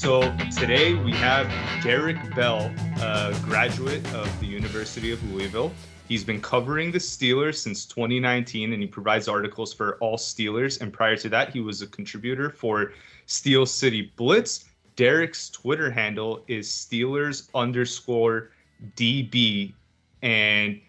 So today we have Derrick Bell, a graduate of the University of Louisville. He's been covering the Steelers since 2019, and he provides articles for All Steelers. And prior to that, he was a contributor for Steel City Blitz. Derrick's Twitter handle is Steelers_DB. And,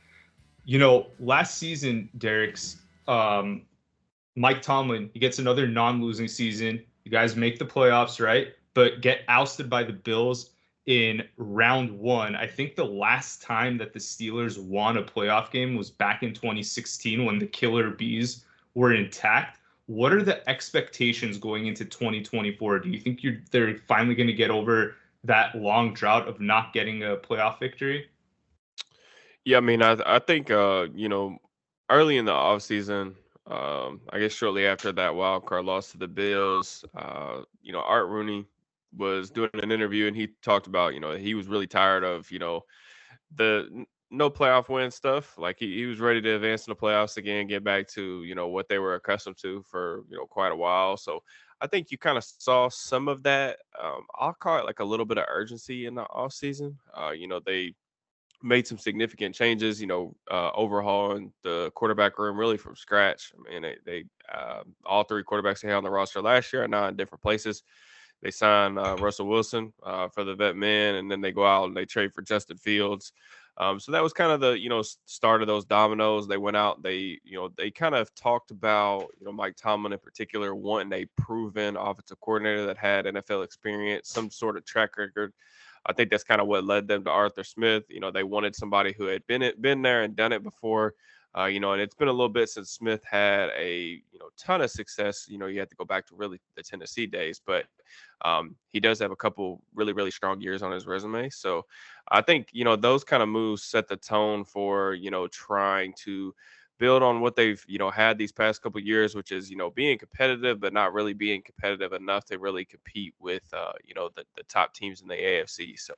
last season, Derrick's Mike Tomlin, he gets another non-losing season. You guys make the playoffs, right? But get ousted by the Bills in round one. I think the last time that the Steelers won a playoff game was back in 2016 when the Killer Bees were intact. What are the expectations going into 2024? Do you think they're finally going to get over that long drought of not getting a playoff victory? Yeah, I mean, I think early in the offseason, I guess shortly after that wild card loss to the Bills, Art Rooney was doing an interview and he talked about, he was really tired of, no playoff win stuff. Like he was ready to advance in the playoffs again, get back to, what they were accustomed to for, quite a while. So I think you kind of saw some of that. I'll call it like a little bit of urgency in the offseason. They made some significant changes, overhauling the quarterback room really from scratch. I mean, they all three quarterbacks they had on the roster last year are now in different places. They signed Russell Wilson for the vet man, and then they go out and they trade for Justin Fields. So that was kind of the start of those dominoes. They went out. They kind of talked about Mike Tomlin in particular wanting a proven offensive coordinator that had NFL experience, some sort of track record. I think that's kind of what led them to Arthur Smith. They wanted somebody who had been there and done it before. And it's been a little bit since Smith had a ton of success. You have to go back to really the Tennessee days, but he does have a couple really, really strong years on his resume. So I think those kind of moves set the tone for trying to build on what they've had these past couple of years, which is being competitive but not really being competitive enough to really compete with the top teams in the AFC. So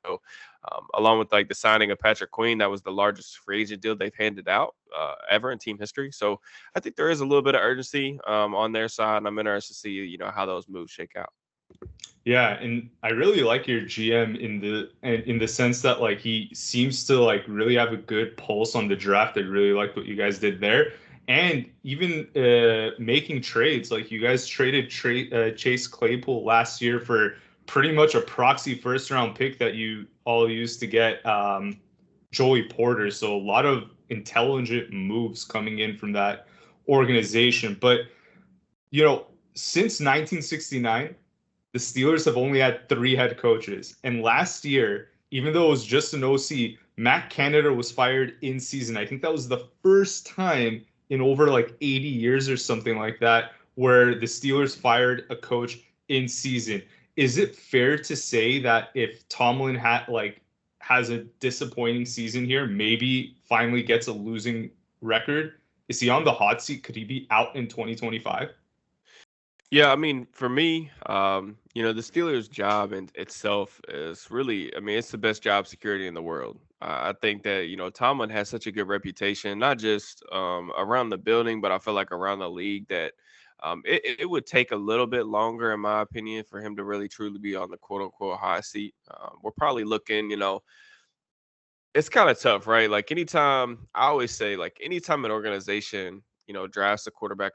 along with like the signing of Patrick Queen, that was the largest free agent deal they've handed out ever in team history. So I think there is a little bit of urgency on their side, and I'm interested to see how those moves shake out. Yeah, and I really like your GM in the sense that like he seems to like really have a good pulse on the draft. I really like what you guys did there, and even making trades. Like you guys traded Chase Claypool last year for pretty much a proxy first round pick that you all used to get Joey Porter. So a lot of intelligent moves coming in from that organization. But since 1969 the Steelers have only had 3 head coaches. And last year, even though it was just an OC, Matt Canada was fired in season. I think that was the first time in over like 80 years or something like that where the Steelers fired a coach in season. Is it fair to say that if Tomlin has a disappointing season here, maybe finally gets a losing record, is he on the hot seat? Could he be out in 2025? Yeah, I mean, for me, the Steelers' job in itself is really, I mean, it's the best job security in the world. I think that, Tomlin has such a good reputation, not just around the building, but I feel like around the league that it would take a little bit longer, in my opinion, for him to really truly be on the quote unquote hot seat. We're probably looking, it's kind of tough, right? Like anytime, I always say, like anytime an organization, drafts a quarterback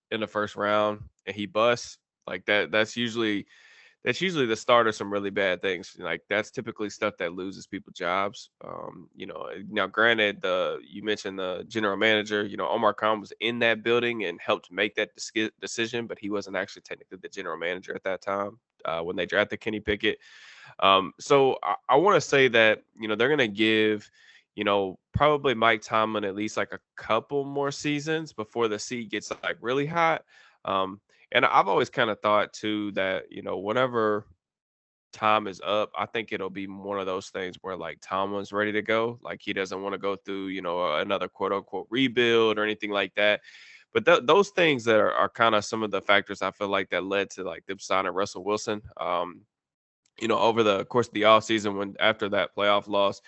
in the first round and he busts, like that's usually the start of some really bad things. Like that's typically stuff that loses people jobs. Now granted, the you mentioned the general manager, Omar Khan was in that building and helped make that decision, but he wasn't actually technically the general manager at that time when they drafted Kenny Pickett. So I want to say that they're going to give probably Mike Tomlin at least like a couple more seasons before the seat gets like really hot. And I've always kind of thought too that whenever time is up, I think it'll be one of those things where like Tomlin's ready to go, like he doesn't want to go through another quote unquote rebuild or anything like that. But those things that are kind of some of the factors I feel like that led to like them signing Russell Wilson. Over the course of the offseason when after that playoff loss,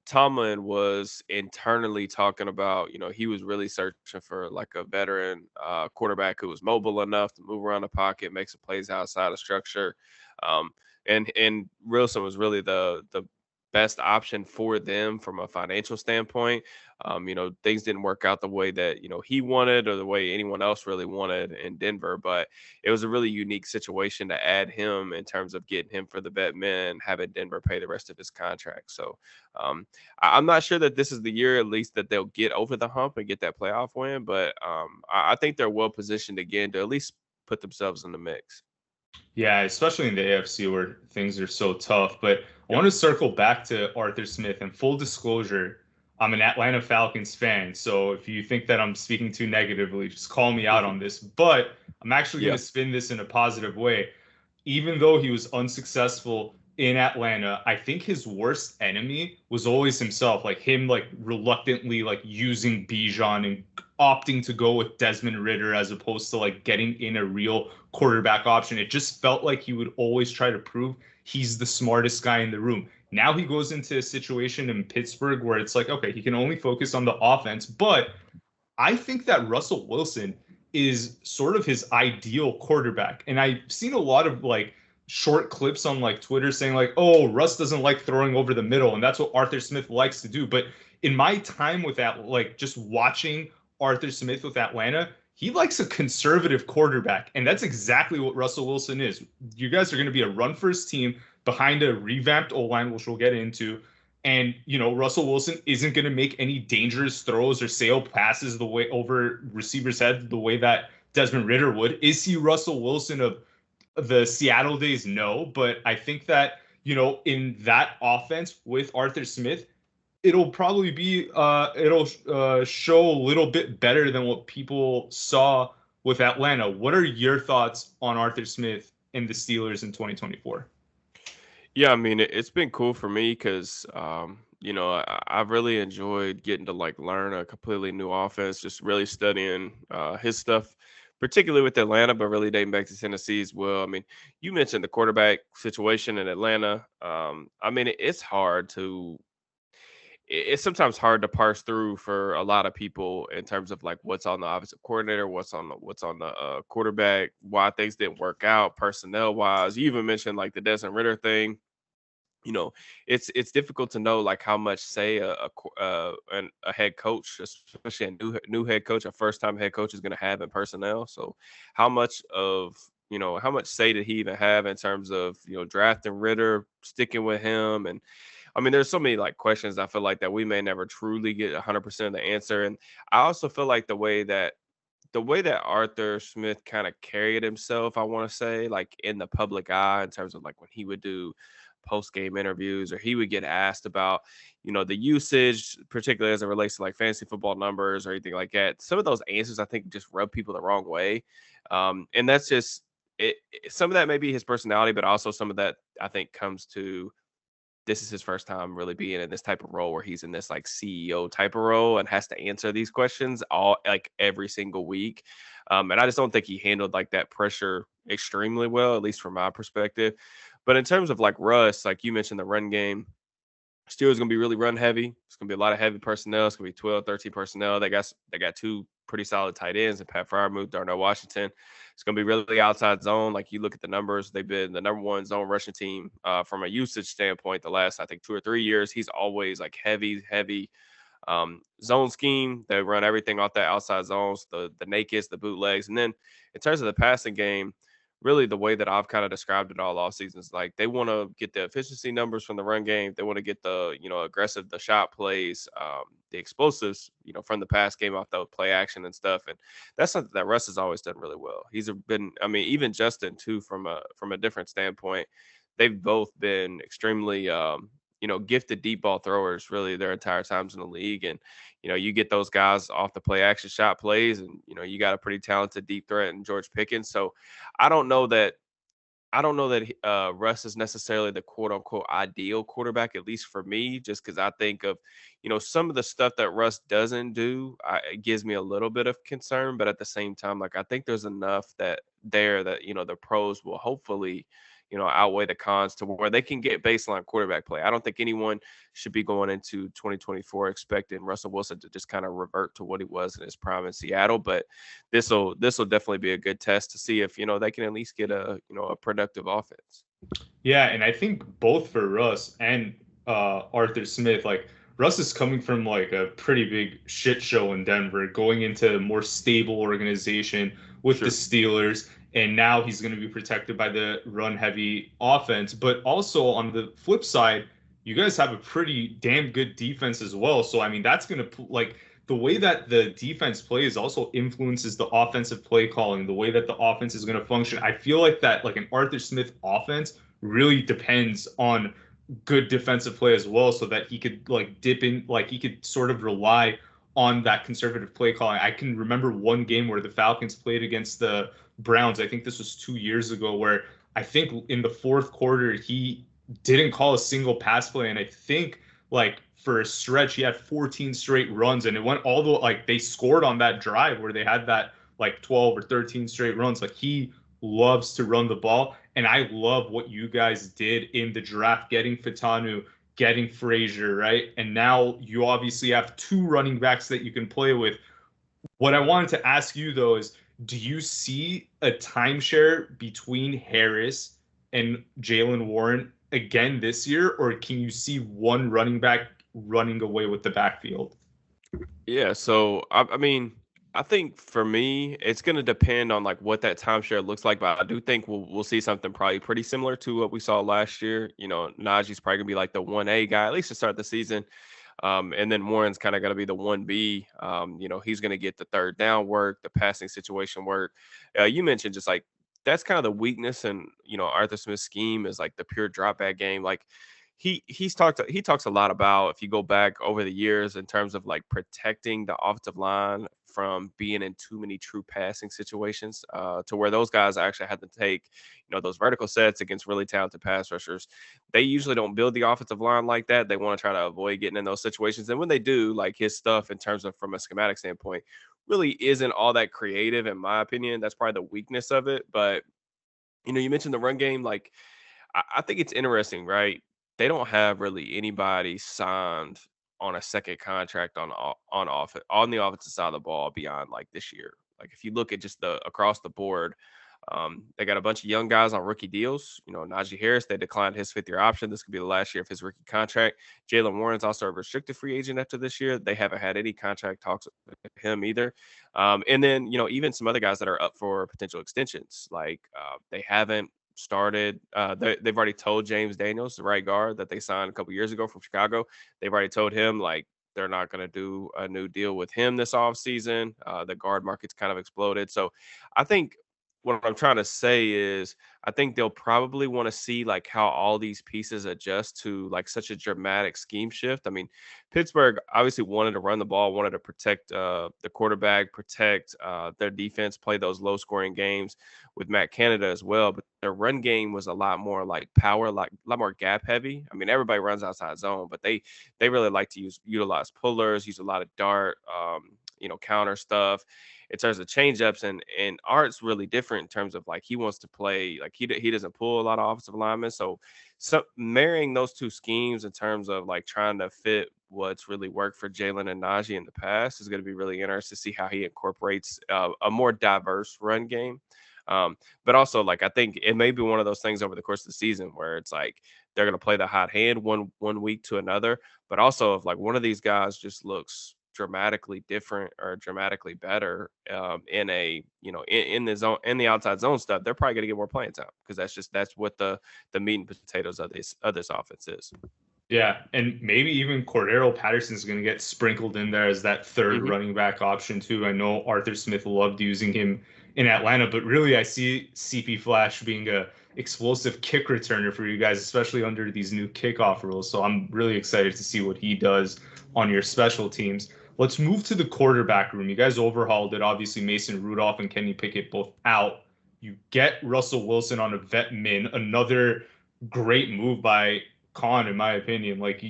Tomlin was internally talking about, he was really searching for like a veteran quarterback who was mobile enough to move around the pocket, make some plays outside of structure. and Wilson was really the best option for them from a financial standpoint. Things didn't work out the way that he wanted or the way anyone else really wanted in Denver, but it was a really unique situation to add him in terms of getting him for the vet men, having Denver pay the rest of his contract. So I'm not sure that this is the year, at least, that they'll get over the hump and get that playoff win, but I think they're well positioned again to at least put themselves in the mix. Yeah, especially in the AFC where things are so tough. But I Yep. want to circle back to Arthur Smith. And full disclosure, I'm an Atlanta Falcons fan. So if you think that I'm speaking too negatively, just call me out on this. But I'm actually going Yeah. to spin this in a positive way. Even though he was unsuccessful in Atlanta, I think his worst enemy was always himself, like him like reluctantly like using Bijan and opting to go with Desmond Ridder as opposed to like getting in a real quarterback option. It just felt like he would always try to prove he's the smartest guy in the room. Now he goes into a situation in Pittsburgh where it's like, okay, he can only focus on the offense, but I think that Russell Wilson is sort of his ideal quarterback. And I've seen a lot of like short clips on like Twitter saying like, "Oh, Russ doesn't like throwing over the middle and that's what Arthur Smith likes to do." But in my time with that, like just watching Arthur Smith with Atlanta, he likes a conservative quarterback, and that's exactly what Russell Wilson is. You guys are going to be a run first team behind a revamped O-line, which we'll get into. And, Russell Wilson isn't going to make any dangerous throws or sail passes the way over receivers' head the way that Desmond Ridder would. Is he Russell Wilson of the Seattle days? No. But I think that, in that offense with Arthur Smith, it'll probably be, it'll show a little bit better than what people saw with Atlanta. What are your thoughts on Arthur Smith and the Steelers in 2024? Yeah, I mean, it's been cool for me because, I've really enjoyed getting to like learn a completely new offense, just really studying his stuff, particularly with Atlanta, but really dating back to Tennessee as well. I mean, you mentioned the quarterback situation in Atlanta. I mean, it's hard to it's sometimes hard to parse through for a lot of people in terms of like what's on the offensive coordinator, what's on the quarterback, why things didn't work out personnel wise. You even mentioned like the Desmond Ritter thing. You know, it's difficult to know like how much say a head coach, especially a new head coach, a first time head coach, is going to have in personnel. So how much of how much say did he even have in terms of drafting Ritter, sticking with him, and I mean, there's so many like questions I feel like that we may never truly get 100% of the answer. And I also feel like the way that Arthur Smith kind of carried himself, I want to say, like in the public eye, in terms of like when he would do post game interviews or he would get asked about, the usage, particularly as it relates to like fantasy football numbers or anything like that. Some of those answers I think just rub people the wrong way. And that's just some of that may be his personality, but also some of that I think comes to this is his first time really being in this type of role where he's in this like CEO type of role and has to answer these questions all like every single week. And I just don't think he handled like that pressure extremely well, at least from my perspective. But in terms of like Russ, like you mentioned, the run game, Steelers going to be really run heavy. It's going to be a lot of heavy personnel. It's going to be 12, 13 personnel. They got two pretty solid tight ends and Pat Fryermuth, Darnell Washington. It's going to be really outside zone. Like you look at the numbers, they've been the number one zone rushing team from a usage standpoint the last, I think, 2 or 3 years. He's always like heavy zone scheme. They run everything off that outside zones, the nakeds, the bootlegs. And then in terms of the passing game, really the way that I've kind of described it all season is like they want to get the efficiency numbers from the run game. They want to get the, aggressive, the shot plays, the explosives, from the pass game off the play action and stuff. And that's something that Russ has always done really well. He's been, I mean, even Justin too, from a different standpoint, they've both been extremely, gifted deep ball throwers really their entire times in the league. And, you get those guys off the play action shot plays and, you got a pretty talented deep threat in George Pickens. So I don't know that Russ is necessarily the quote unquote ideal quarterback, at least for me, just because I think of, some of the stuff that Russ doesn't do, it gives me a little bit of concern. But at the same time, like I think there's enough that the pros will hopefully, outweigh the cons to where they can get baseline quarterback play. I don't think anyone should be going into 2024 expecting Russell Wilson to just kind of revert to what he was in his prime in Seattle. But this will definitely be a good test to see if they can at least get a productive offense. Yeah, and I think both for Russ and Arthur Smith, like Russ is coming from like a pretty big shit show in Denver, going into a more stable organization with the Sure. Steelers, and now he's going to be protected by the run-heavy offense. But also on the flip side, you guys have a pretty damn good defense as well. So I mean, that's going to like the way that the defense plays also influences the offensive play calling, the way that the offense is going to function. I feel like that like an Arthur Smith offense really depends on good defensive play as well, so that he could like dip in, like he could sort of rely on that conservative play calling. I can remember one game where the Falcons played against the Browns. I think this was 2 years ago, where I think in the fourth quarter he didn't call a single pass play, and I think like for a stretch he had 14 straight runs, and it went all the like they scored on that drive where they had that like 12 or 13 straight runs. Like he loves to run the ball. And I love what you guys did in the draft, getting Fitanu, getting Frazier, right? And now you obviously have two running backs that you can play with. What I wanted to ask you though is, do you see a timeshare between Harris and Jaylen Warren again this year, or can you see one running back running away with the backfield? Yeah, so I mean, I think for me, it's going to depend on like what that timeshare looks like, but I do think we'll see something probably pretty similar to what we saw last year. You know, Najee's probably gonna be like the 1A guy, at least to start the season. And then Warren's kind of going to be the 1B. You know, he's going to get the third down work, the passing situation work. You mentioned just like that's kind of the weakness and Arthur Smith's scheme is like the pure drop back game. Like he talks a lot about, if you go back over the years, in terms of like protecting the offensive line from being in too many true passing situations, to where those guys actually had to take those vertical sets against really talented pass rushers. They usually don't build the offensive line like that. They want to try to avoid getting in those situations, and when they do, like his stuff in terms of from a schematic standpoint really isn't all that creative, in my opinion. That's probably the weakness of it. But you mentioned the run game. Like I think it's interesting, right? They don't have really anybody signed on a second contract on the offensive side of the ball beyond like this year. Like if you look at just the across the board, they got a bunch of young guys on rookie deals. Najee Harris, they declined his fifth-year option. This could be the last year of his rookie contract. Jaylen Warren's also a restricted free agent after this year. They haven't had any contract talks with him either. And then, even some other guys that are up for potential extensions. Like they haven't started. They've already told James Daniels, the right guard that they signed a couple years ago from Chicago. They've already told him like they're not going to do a new deal with him this offseason. The guard market's kind of exploded. So I think what I'm trying to say is I think they'll probably want to see like how all these pieces adjust to like such a dramatic scheme shift. I mean, Pittsburgh obviously wanted to run the ball, wanted to protect the quarterback, protect their defense, play those low scoring games with Matt Canada as well. But their run game was a lot more like power, like a lot more gap heavy. I mean, everybody runs outside zone, but they really like to utilize pullers, use a lot of dart, counter stuff in terms of change ups, and Art's really different in terms of like he wants to play like he doesn't pull a lot of offensive linemen. So marrying those two schemes in terms of like trying to fit what's really worked for Jaylen and Najee in the past is going to be really interesting to see how he incorporates a more diverse run game. But also, like I think it may be one of those things over the course of the season where it's like they're going to play the hot hand one week to another. But also, if like one of these guys just looks dramatically different or dramatically better in a in the zone, in the outside zone stuff, they're probably going to get more playing time because that's what the meat and potatoes of this offense is. Yeah, and maybe even Cordero Patterson's going to get sprinkled in there as that third Hmm. running back option too. I know Arthur Smith loved using him in Atlanta, but really I see CP Flash being a explosive kick returner for you guys, especially under these new kickoff rules. So I'm really excited to see what he does on your special teams. Let's move to the quarterback room. You guys overhauled it. Obviously, Mason Rudolph and Kenny Pickett both out. You get Russell Wilson on a vet min, another great move by Khan, in my opinion. Like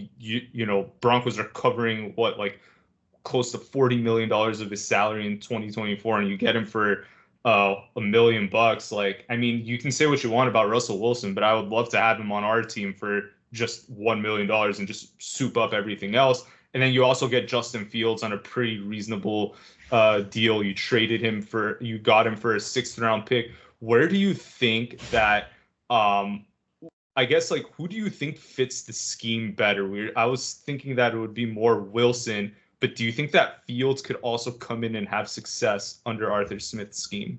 Broncos are covering what like close to $40 million of his salary in 2024, and you get him for $1 million. Like, I mean, you can say what you want about Russell Wilson, but I would love to have him on our team for just $1 million and just soup up everything else. And then you also get Justin Fields on a pretty reasonable deal. You got him for a sixth round pick. Where do you think that I guess like who do you think fits the scheme better? I was thinking that it would be more Wilson, but do you think that Fields could also come in and have success under Arthur Smith's scheme?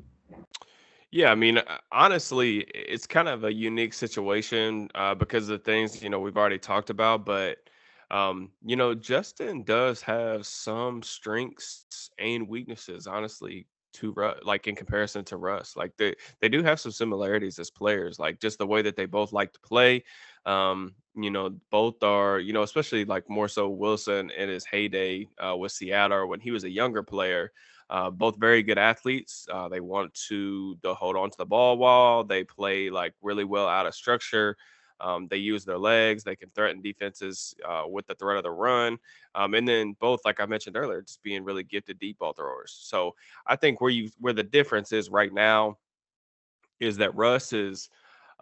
Yeah, I mean, honestly, it's kind of a unique situation because of the things we've already talked about. But Justin does have some strengths and weaknesses, honestly, to Russ, like in comparison to Russ. Like they do have some similarities as players, like just the way that they both like to play. Both are, especially like more so Wilson in his heyday with Seattle or when he was a younger player. Both very good athletes. They want to hold on to the ball while they play like really well out of structure. They use their legs. They can threaten defenses with the threat of the run. And then both, like I mentioned earlier, just being really gifted deep ball throwers. So I think where the difference is right now is that Russ is,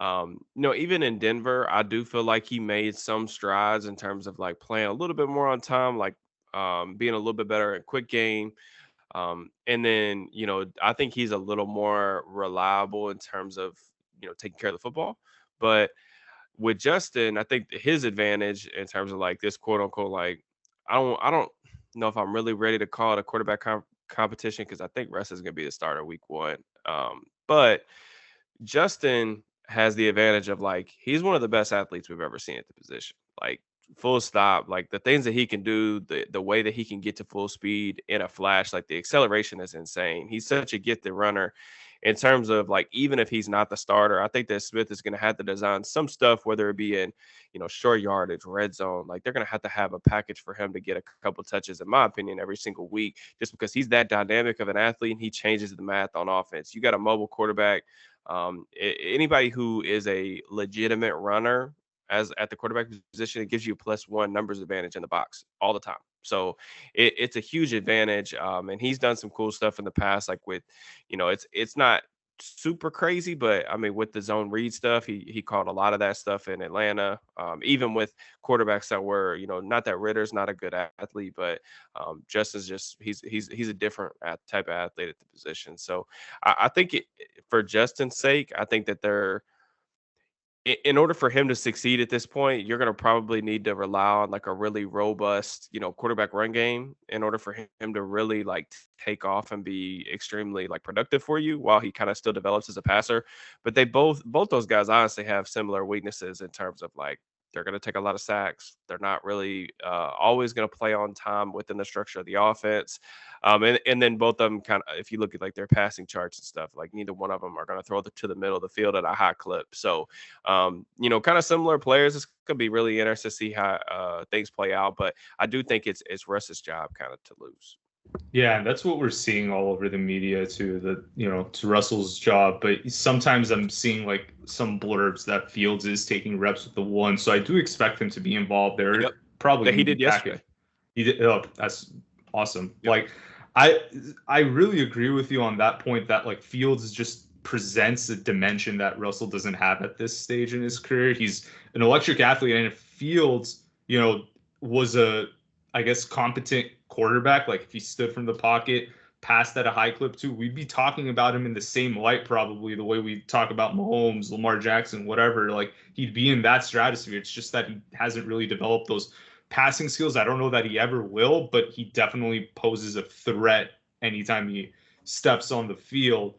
even in Denver, I do feel like he made some strides in terms of like playing a little bit more on time, like being a little bit better at quick game. And then, I think he's a little more reliable in terms of, taking care of the football. But with Justin, I think his advantage in terms of like this quote unquote, like, I don't know if I'm really ready to call it a quarterback competition because I think Russ is going to be the starter week one. But Justin has the advantage of like he's one of the best athletes we've ever seen at the position. Like full stop. Like the things that he can do, the way that he can get to full speed in a flash, like the acceleration is insane. He's such a gifted runner. In terms of like, even if he's not the starter, I think that Smith is going to have to design some stuff, whether it be in, short yardage, red zone. Like they're going to have a package for him to get a couple touches, in my opinion, every single week, just because he's that dynamic of an athlete and he changes the math on offense. You got a mobile quarterback. Anybody who is a legitimate runner as at the quarterback position, it gives you a +1 numbers advantage in the box all the time. So it's a huge advantage. And he's done some cool stuff in the past, like with, it's not super crazy, but I mean, with the zone read stuff, he caught a lot of that stuff in Atlanta. Even with quarterbacks that were, not that Ritter's not a good athlete, but Justin's just he's a different type of athlete at the position. So I think for Justin's sake, I think that they're in order for him to succeed at this point, you're going to probably need to rely on like a really robust, quarterback run game in order for him to really like take off and be extremely like productive for you while he kind of still develops as a passer. But they both those guys honestly have similar weaknesses in terms of like they're going to take a lot of sacks. They're not really always going to play on time within the structure of the offense. And then both of them kind of, if you look at like their passing charts and stuff, like neither one of them are going to throw to the middle of the field at a high clip. So, kind of similar players. It's gonna be really interesting to see how things play out. But I do think it's Russ's job kind of to lose. Yeah, and that's what we're seeing all over the media too. That to Russell's job, but sometimes I'm seeing like some blurbs that Fields is taking reps with the one, so I do expect him to be involved there. Yep. Probably That he did yesterday. He did. Oh, that's awesome. Yep. Like, I really agree with you on that point. That like Fields just presents a dimension that Russell doesn't have at this stage in his career. He's an electric athlete, and if Fields, was a, I guess, competent quarterback, like if he stood from the pocket, passed at a high clip too, we'd be talking about him in the same light, probably the way we talk about Mahomes, Lamar Jackson, whatever. Like he'd be in that stratosphere. It's just that he hasn't really developed those passing skills. I don't know that he ever will, but he definitely poses a threat anytime he steps on the field.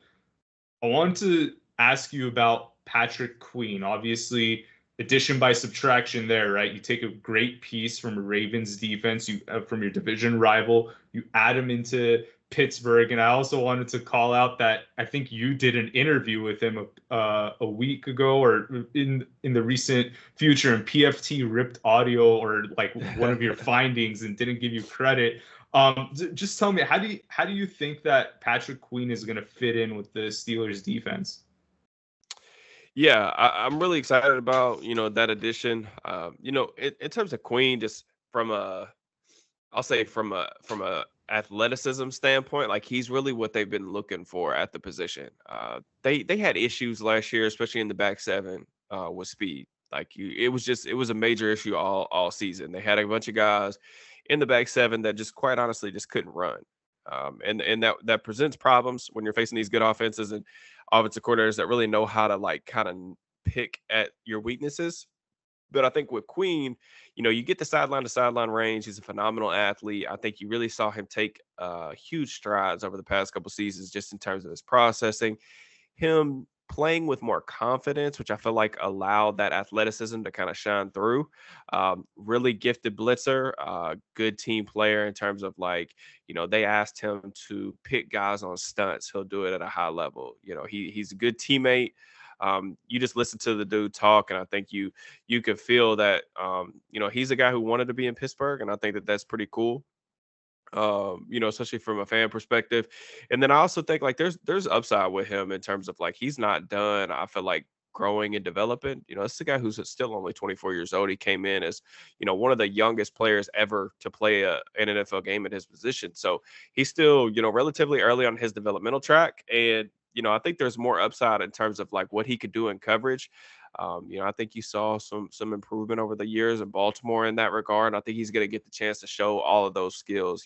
I want to ask you about Patrick Queen. Obviously, addition by subtraction there, right? You take a great piece from a Ravens defense, you from your division rival, you add him into Pittsburgh. And I also wanted to call out that I think you did an interview with him a week ago or in the recent future, and PFT ripped audio or like one of your findings and didn't give you credit. Just tell me, how do you think that Patrick Queen is going to fit in with the Steelers defense? Yeah, I'm really excited about that addition. In terms of Queen, just from I'll say from a athleticism standpoint, like he's really what they've been looking for at the position. They had issues last year, especially in the back seven with speed. It was a major issue all season. They had a bunch of guys in the back seven that just quite honestly just couldn't run. And that presents problems when you're facing these good offenses and offensive coordinators that really know how to like kind of pick at your weaknesses. But I think with Queen, you get the sideline to sideline range. He's a phenomenal athlete. I think you really saw him take huge strides over the past couple seasons just in terms of his processing, him playing with more confidence, which I feel like allowed that athleticism to kind of shine through. Really gifted blitzer, good team player in terms of like, they asked him to pick guys on stunts. He'll do it at a high level. He's a good teammate. You just listen to the dude talk, and I think you could feel that he's a guy who wanted to be in Pittsburgh, and I think that that's pretty cool. Especially from a fan perspective. And then I also think like there's upside with him in terms of like he's not done. I feel like growing and developing. It's a guy who's still only 24 years old. He came in as one of the youngest players ever to play an NFL game at his position. So he's still relatively early on his developmental track, and I think there's more upside in terms of like what he could do in coverage. I think you saw some improvement over the years in Baltimore in that regard. And I think he's going to get the chance to show all of those skills,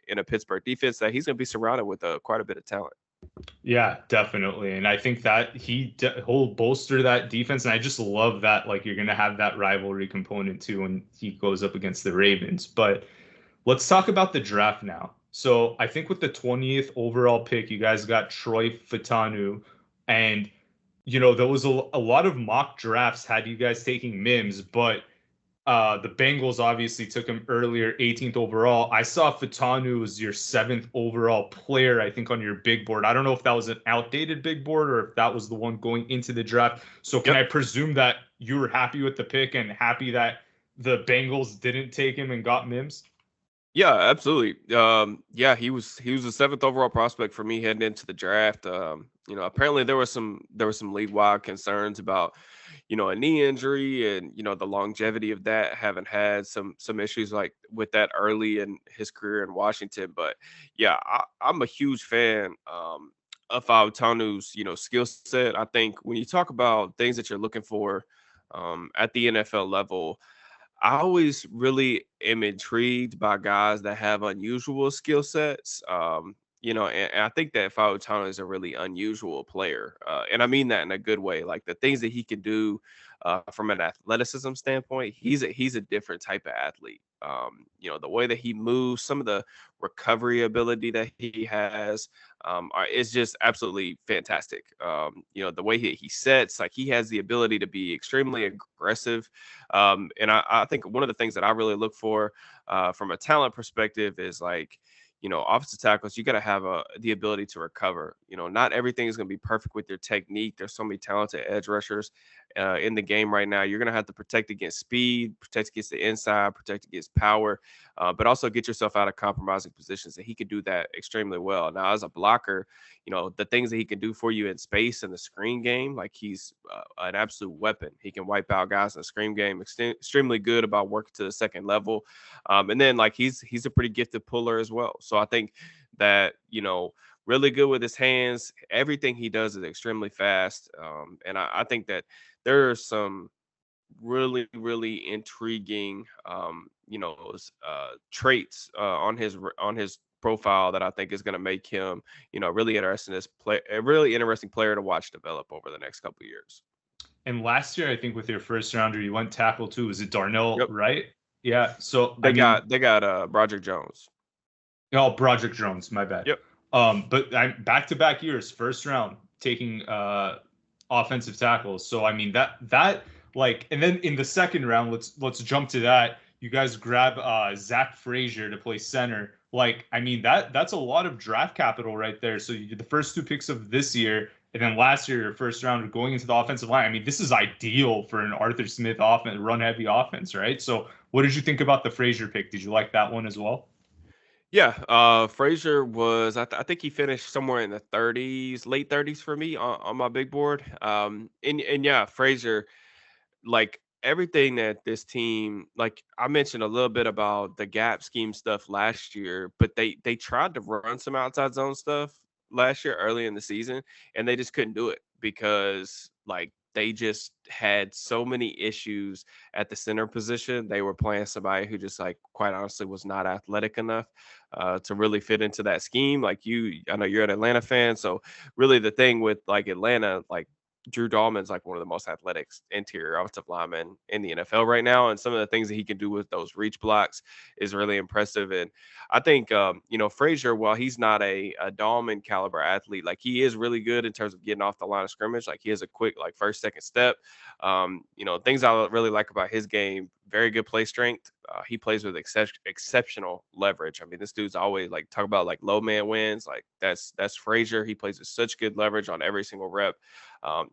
in a Pittsburgh defense that he's going to be surrounded with quite a bit of talent. Yeah, definitely. And I think that he'll bolster that defense. And I just love that, like, you're going to have that rivalry component too when he goes up against the Ravens. But let's talk about the draft now. So I think with the 20th overall pick, you guys got Troy Fautanu, and there was a lot of mock drafts had you guys taking Mims, but the Bengals obviously took him earlier, 18th overall. I saw Fautanu was your 7th overall player, I think, on your big board. I don't know if that was an outdated big board or if that was the one going into the draft. So can I presume that you were happy with the pick and happy that the Bengals didn't take him and got Mims? Yeah, absolutely. He was the 7th overall prospect for me heading into the draft. Apparently there was some league wide concerns about a knee injury and the longevity of that, having had some issues like with that early in his career in Washington. But yeah, I'm a huge fan of Fautanu's skill set. I think when you talk about things that you're looking for at the NFL level, I always really am intrigued by guys that have unusual skill sets. And I think that Fautano is a really unusual player. And I mean that in a good way. Like the things that he can do from an athleticism standpoint, he's a different type of athlete. The way that he moves, some of the recovery ability that he has is just absolutely fantastic. The way he sets, like he has the ability to be extremely aggressive. And I think one of the things that I really look for from a talent perspective is like, offensive tackles, you got to have the ability to recover. Not everything is going to be perfect with your technique. There's so many talented edge rushers in the game right now. You're going to have to protect against speed, protect against the inside, protect against power, but also get yourself out of compromising positions. And he could do that extremely well. Now, as a blocker, the things that he can do for you in space in the screen game, like he's an absolute weapon. He can wipe out guys in the screen game, extremely good about working to the second level. And then like he's a pretty gifted puller as well. So I think that, really good with his hands. Everything he does is extremely fast. And I think that there are some really, really intriguing, traits on his profile that I think is going to make him, really interesting a really interesting player to watch develop over the next couple of years. And last year, I think with your first rounder, you went tackle too. Was it Darnell, Yep. right? Yeah. So they got Broderick Jones. Oh, Broderick Jones, my bad. Yep. But I'm back-to-back years, first round, taking offensive tackles. So I mean that like, and then in the second round, let's jump to that. You guys grab Zach Frazier to play center. Like, I mean that's a lot of draft capital right there. So you did the first 2 picks of this year, and then last year your first round going into the offensive line. I mean, this is ideal for an Arthur Smith offense, run-heavy offense, right? So what did you think about the Frazier pick? Did you like that one as well? Yeah, Frazier was I think he finished somewhere in the 30s, late 30s for me on my big board. And yeah, Frazier, like everything that this team, like I mentioned a little bit about the gap scheme stuff last year, but they tried to run some outside zone stuff last year early in the season, and they just couldn't do it because like they just had so many issues at the center position. They were playing somebody who just like quite honestly was not athletic enough to really fit into that scheme. Like I know you're an Atlanta fan, so really the thing with like Atlanta, like Drew Dahlman's like one of the most athletic interior offensive linemen in the NFL right now, and some of the things that he can do with those reach blocks is really impressive. And I think Frazier, while he's not a Dahlman caliber athlete, like he is really good in terms of getting off the line of scrimmage. Like he has a quick like first second step. Things I really like about his game. Very good play strength. He plays with exceptional leverage. I mean, this dude's always like talk about like low man wins. Like that's Frazier. He plays with such good leverage on every single rep.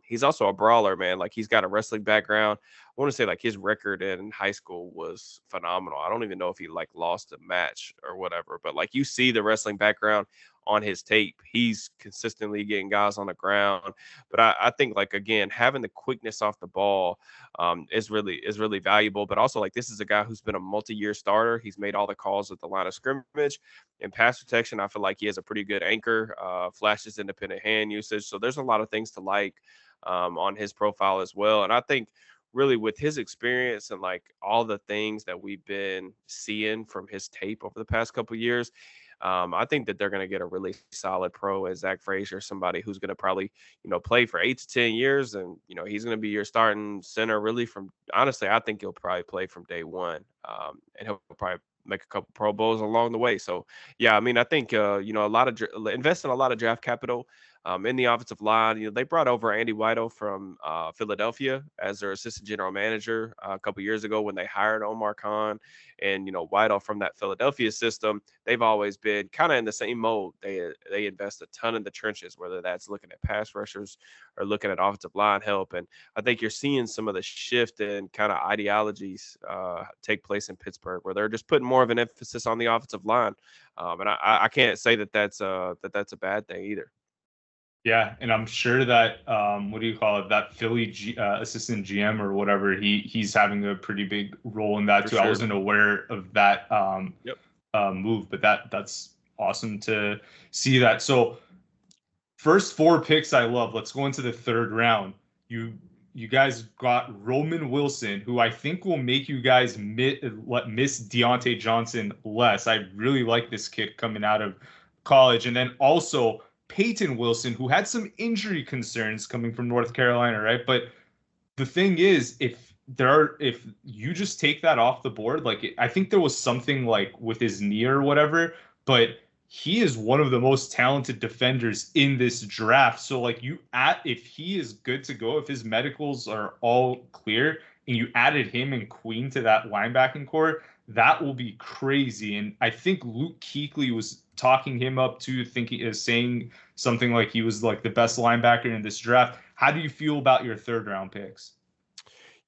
He's also a brawler, man. Like he's got a wrestling background. I want to say like his record in high school was phenomenal. I don't even know if he like lost a match or whatever, but like you see the wrestling background on his tape. He's consistently getting guys on the ground. But I think like again, having the quickness off the ball is really valuable. But also like this is a guy who's been a multi-year starter. He's made all the calls at the line of scrimmage. In pass protection, I feel like he has a pretty good anchor, flashes independent hand usage. So there's a lot of things to like on his profile as well. And I think really with his experience and like all the things that we've been seeing from his tape over the past couple of years, I think that they're going to get a really solid pro as Zach Frazier, somebody who's going to probably, play for 8 to 10 years. And, he's going to be your starting center really from, honestly, I think he'll probably play from day one. And he'll probably make a couple Pro Bowls along the way. So, yeah, I mean, I think, invest in a lot of draft capital in the offensive line. They brought over Andy Weidel from Philadelphia as their assistant general manager a couple years ago when they hired Omar Khan. And, Weidel from that Philadelphia system, they've always been kind of in the same mode. They invest a ton in the trenches, whether that's looking at pass rushers or looking at offensive line help. And I think you're seeing some of the shift in kind of ideologies take place in Pittsburgh, where they're just putting more of an emphasis on the offensive line. And I can't say that that's a bad thing either. Yeah, and I'm sure that what do you call it? That assistant GM or whatever, he's having a pretty big role in that For too. sure. I wasn't aware of that Yep. move, but that's awesome to see that. So first 4 picks I love. Let's go into the third round. You guys got Roman Wilson, who I think will make you guys miss Deontay Johnson less. I really like this kid coming out of college, and then also Peyton Wilson, who had some injury concerns coming from North Carolina, right? But the thing is, if you just take that off the board, like I think there was something like with his knee or whatever, but he is one of the most talented defenders in this draft. So like if he is good to go, if his medicals are all clear, and you added him and Queen to that linebacking core, that will be crazy. And I think Luke Kuechly was talking him up too, saying something like he was like the best linebacker in this draft. How do you feel about your third round picks?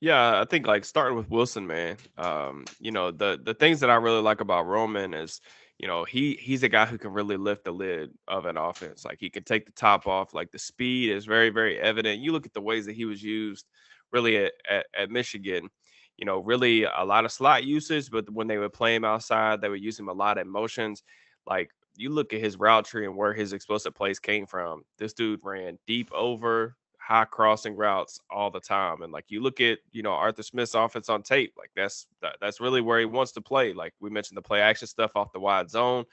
Yeah, I think like starting with Wilson, man. The things that I really like about Roman is, he's a guy who can really lift the lid of an offense. Like he can take the top off. Like the speed is very, very evident. You look at the ways that he was used really at Michigan. Really a lot of slot usage, but when they would play him outside, they would use him a lot in motions. Like you look at his route tree and where his explosive plays came from. This dude ran deep over high crossing routes all the time. And like you look at, Arthur Smith's offense on tape, like that's really where he wants to play. Like we mentioned the play action stuff off the wide zone,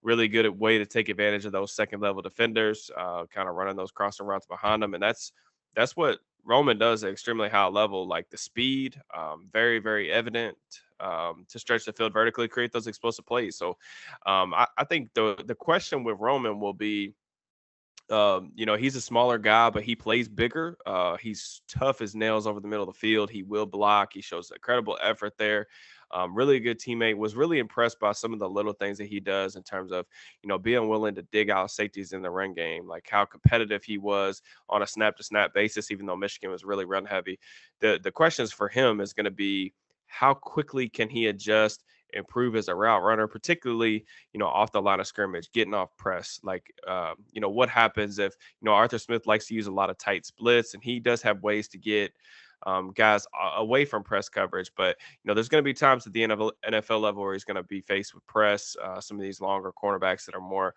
really good at way to take advantage of those second level defenders, kind of running those crossing routes behind them. And that's what Roman does at extremely high level, like the speed, very, very evident to stretch the field vertically, create those explosive plays. So I think the question with Roman will be, he's a smaller guy, but he plays bigger. He's tough as nails over the middle of the field. He will block. He shows incredible effort there. Really a good teammate. Was really impressed by some of the little things that he does in terms of, being willing to dig out safeties in the run game, like how competitive he was on a snap to snap basis, even though Michigan was really run heavy. The questions for him is going to be how quickly can he adjust, improve as a route runner, particularly, off the line of scrimmage, getting off press. Like, what happens if, Arthur Smith likes to use a lot of tight splits, and he does have ways to get guys away from press coverage. But, there's going to be times at the NFL level where he's going to be faced with press, some of these longer cornerbacks that are more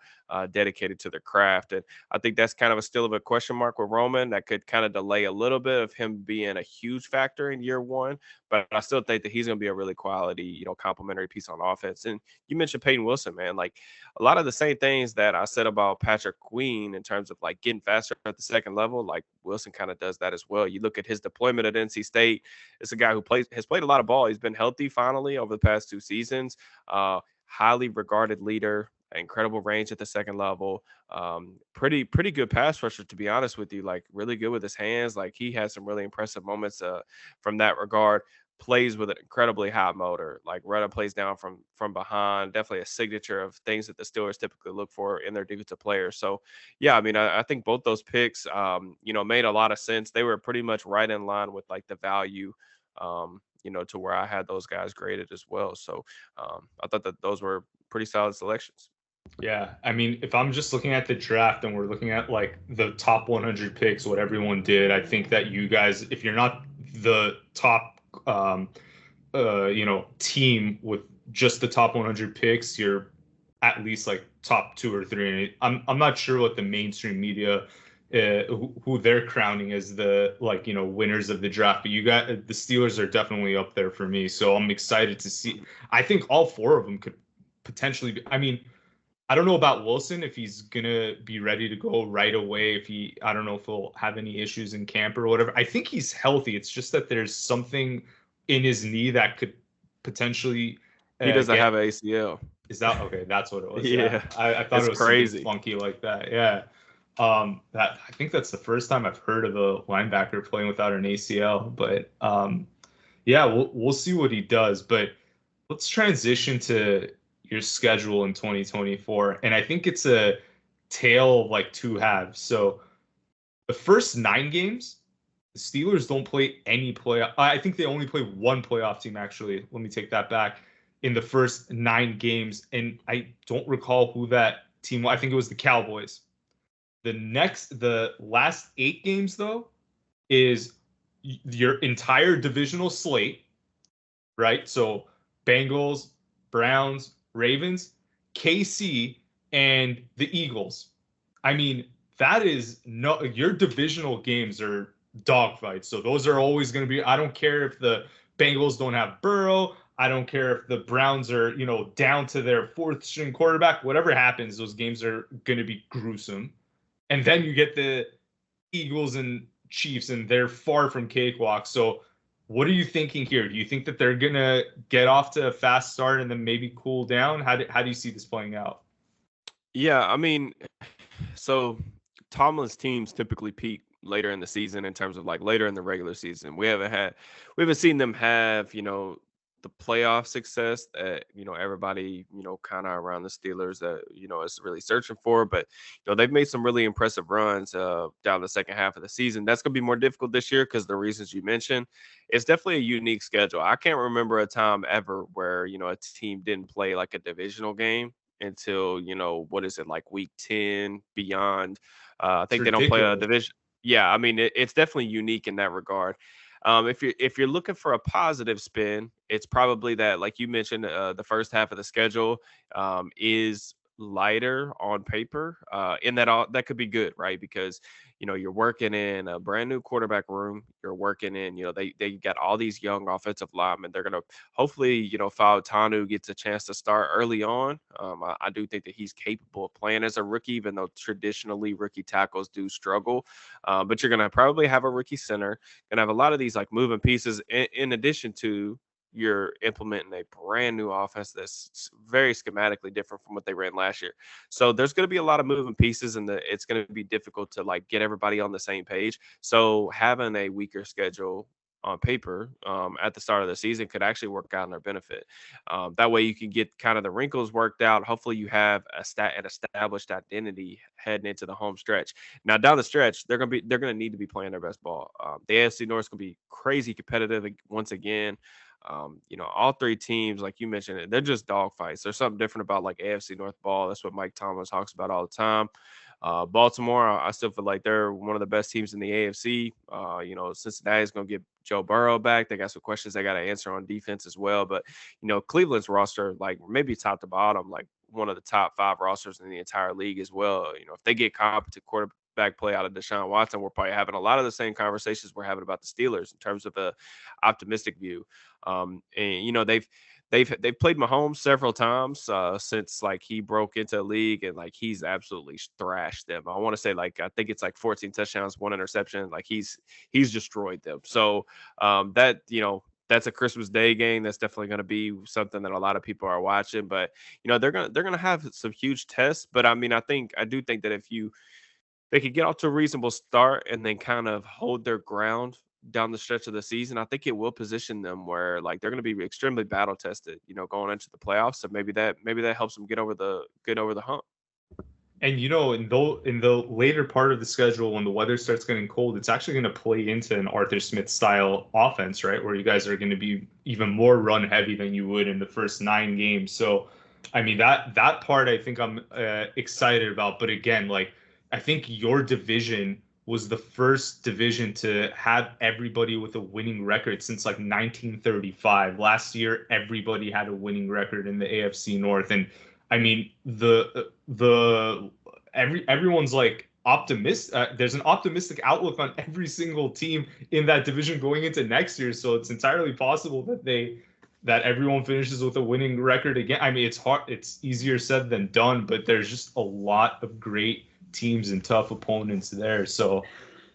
dedicated to their craft. And I think that's kind of still of a question mark with Roman that could kind of delay a little bit of him being a huge factor in year one. But I still think that he's going to be a really quality, complementary piece on offense. And you mentioned Peyton Wilson, man. Like a lot of the same things that I said about Patrick Queen in terms of like getting faster at the second level, like Wilson kind of does that as well. You look at his deployment at NC State. It's a guy who has played a lot of ball. He's been healthy finally over the past 2 seasons. Highly regarded leader, incredible range at the second level. Pretty good pass rusher, to be honest with you. Like really good with his hands. Like he has some really impressive moments from that regard. Plays with an incredibly high motor. Like runner plays down from behind. Definitely a signature of things that the Steelers typically look for in their defensive players. So yeah, I mean, I think both those picks, made a lot of sense. They were pretty much right in line with like the value. To where I had those guys graded as well. So I thought that those were pretty solid selections. Yeah, I mean, if I'm just looking at the draft and we're looking at like the top 100 picks, what everyone did, I think that you guys, if you're not the top, team with just the top 100 picks, you're at least like top 2 or 3. I'm not sure what the mainstream media, who they're crowning as the winners of the draft, but you got the Steelers are definitely up there for me. So I'm excited to see. I think all 4 of them could potentially be. I mean, I don't know about Wilson if he's gonna be ready to go right away. I don't know if he'll have any issues in camp or whatever. I think he's healthy. It's just that there's something in his knee that could potentially. He doesn't have an ACL. Is that okay? That's what it was. Yeah, I thought it was crazy, something funky like that. Yeah. That I think that's the first time I've heard of a linebacker playing without an ACL. But yeah, we'll see what he does. But let's transition to your schedule in 2024. And I think it's a tale of like 2 halves. So the first 9 games, the Steelers don't play any playoff. I think they only play 1 playoff team, actually. Let me take that back. In the first 9 games. And I don't recall who that team was. I think it was the Cowboys. The last 8 games, though, is your entire divisional slate, right? So Bengals, Browns, Ravens, KC, and the Eagles. I mean, that is no, your divisional games are dogfights. So those are always going to be. I don't care if the Bengals don't have Burrow. I don't care if the Browns are, down to their 4th string quarterback. Whatever happens, those games are going to be gruesome. And then you get the Eagles and Chiefs, and they're far from cakewalk. So what are you thinking here? Do you think that they're going to get off to a fast start and then maybe cool down? How do you see this playing out? Yeah, I mean, so Tomlin's teams typically peak later in the season in terms of like later in the regular season. We haven't seen them have, the playoff success that, everybody, kind of around the Steelers that, is really searching for. But, they've made some really impressive runs down the second half of the season. That's going to be more difficult this year because the reasons you mentioned. It's definitely a unique schedule. I can't remember a time ever where, a team didn't play like a divisional game until, what is it, like week 10 beyond. I It's think they don't play a ridiculous. division. Yeah, I mean, it's definitely unique in that regard. If you're looking for a positive spin, it's probably that, like you mentioned, the first half of the schedule is lighter on paper. In that could be good, right? Because you're working in a brand new quarterback room. You're working in, they got all these young offensive linemen. They're gonna hopefully, Tanu gets a chance to start early on. I do think that he's capable of playing as a rookie, even though traditionally rookie tackles do struggle. But you're gonna probably have a rookie center, gonna have a lot of these like moving pieces in addition to you're implementing a brand new offense that's very schematically different from what they ran last year. So there's going to be a lot of moving pieces, and it's going to be difficult to like get everybody on the same page. So having a weaker schedule on paper at the start of the season could actually work out in their benefit. That way you can get kind of the wrinkles worked out. Hopefully you have an established identity heading into the home stretch. Now down the stretch, they're going to need to be playing their best ball. The AFC North is going to be crazy competitive once again. All 3 teams, like you mentioned, they're just dogfights. There's something different about like AFC North ball. That's what Mike Tomlin talks about all the time. Baltimore, I still feel like they're one of the best teams in the AFC. Cincinnati's going to get Joe Burrow back. They got some questions they got to answer on defense as well. But, Cleveland's roster, like maybe top to bottom, like one of the top 5 rosters in the entire league as well. If they get competent quarterback play out of Deshaun Watson, we're probably having a lot of the same conversations we're having about the Steelers in terms of a optimistic view. And they've they've played Mahomes several times since like he broke into the league, and like he's absolutely thrashed them. I want to say like I think it's like 14 touchdowns, 1 interception. Like he's destroyed them. So that that's a Christmas Day game. That's definitely going to be something that a lot of people are watching. But they're gonna have some huge tests. But I mean, I do think that if they could get off to a reasonable start and then kind of hold their ground down the stretch of the season, I think it will position them where like they're going to be extremely battle tested, going into the playoffs. So maybe that helps them get over the hump. And in the later part of the schedule, when the weather starts getting cold, it's actually going to play into an Arthur Smith style offense, right? Where you guys are going to be even more run heavy than you would in the first 9 games. So, I mean that part I think I'm excited about. But again, like I think your division was the first division to have everybody with a winning record since like 1935. Last year, everybody had a winning record in the AFC North, and I mean everyone's like optimist. There's an optimistic outlook on every single team in that division going into next year. So it's entirely possible that everyone finishes with a winning record again. I mean, it's hard. It's easier said than done, but there's just a lot of great teams and tough opponents there. So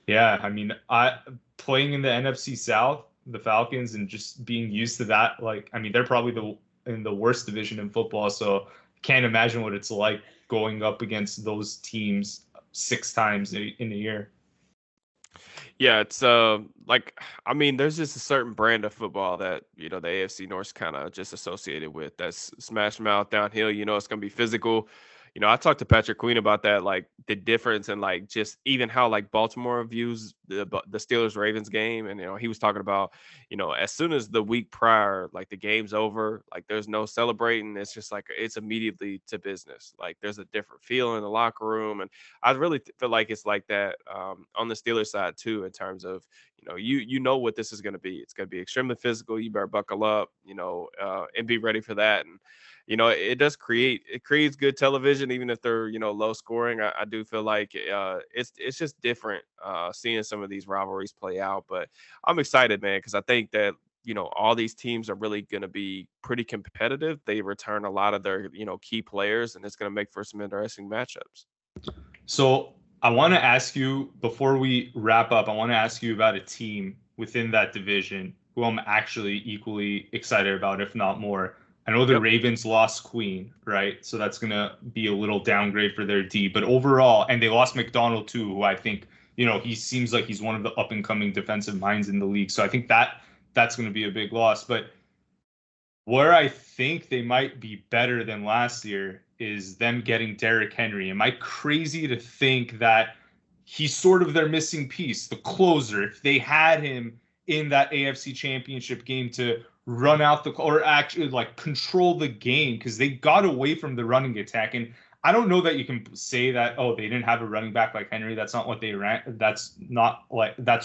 yeah, I mean, I playing in the NFC South, the Falcons, and just being used to that. Like, I mean, they're probably in the worst division in football. So can't imagine what it's like going up against those teams 6 times in a year. Yeah, it's like I mean, there's just a certain brand of football that the AFC North's kind of just associated with. That's smash mouth downhill. It's gonna be physical. I talked to Patrick Queen about that, like the difference and like just even how like Baltimore views the Steelers Ravens game, and he was talking about as soon as the week prior, like the game's over, like there's no celebrating. It's just like it's immediately to business. Like there's a different feel in the locker room, and I really feel like it's like that on the Steelers side too, in terms of you know what this is going to be. It's going to be extremely physical. You better buckle up, and be ready for that. And it creates good television, even if they're low scoring. I do feel like it's just different seeing some of these rivalries play out. But I'm excited, man, because I think that all these teams are really going to be pretty competitive. They return a lot of their key players, and it's going to make for some interesting matchups. So I want to ask you, before we wrap up, I want to ask you about a team within that division who I'm actually equally excited about, if not more. I know the Ravens lost Queen, right? So that's going to be a little downgrade for their D. But overall, and they lost McDonald too, who I think, he seems like he's one of the up and coming defensive minds in the league. So I think that's going to be a big loss. But where I think they might be better than last year is them getting Derrick Henry. Am I crazy to think that he's sort of their missing piece, the closer? If they had him in that AFC Championship game to run out or actually like control the game, because they got away from the running attack. And I don't know that you can say that, oh, they didn't have a running back like Henry. That's not what they ran. That's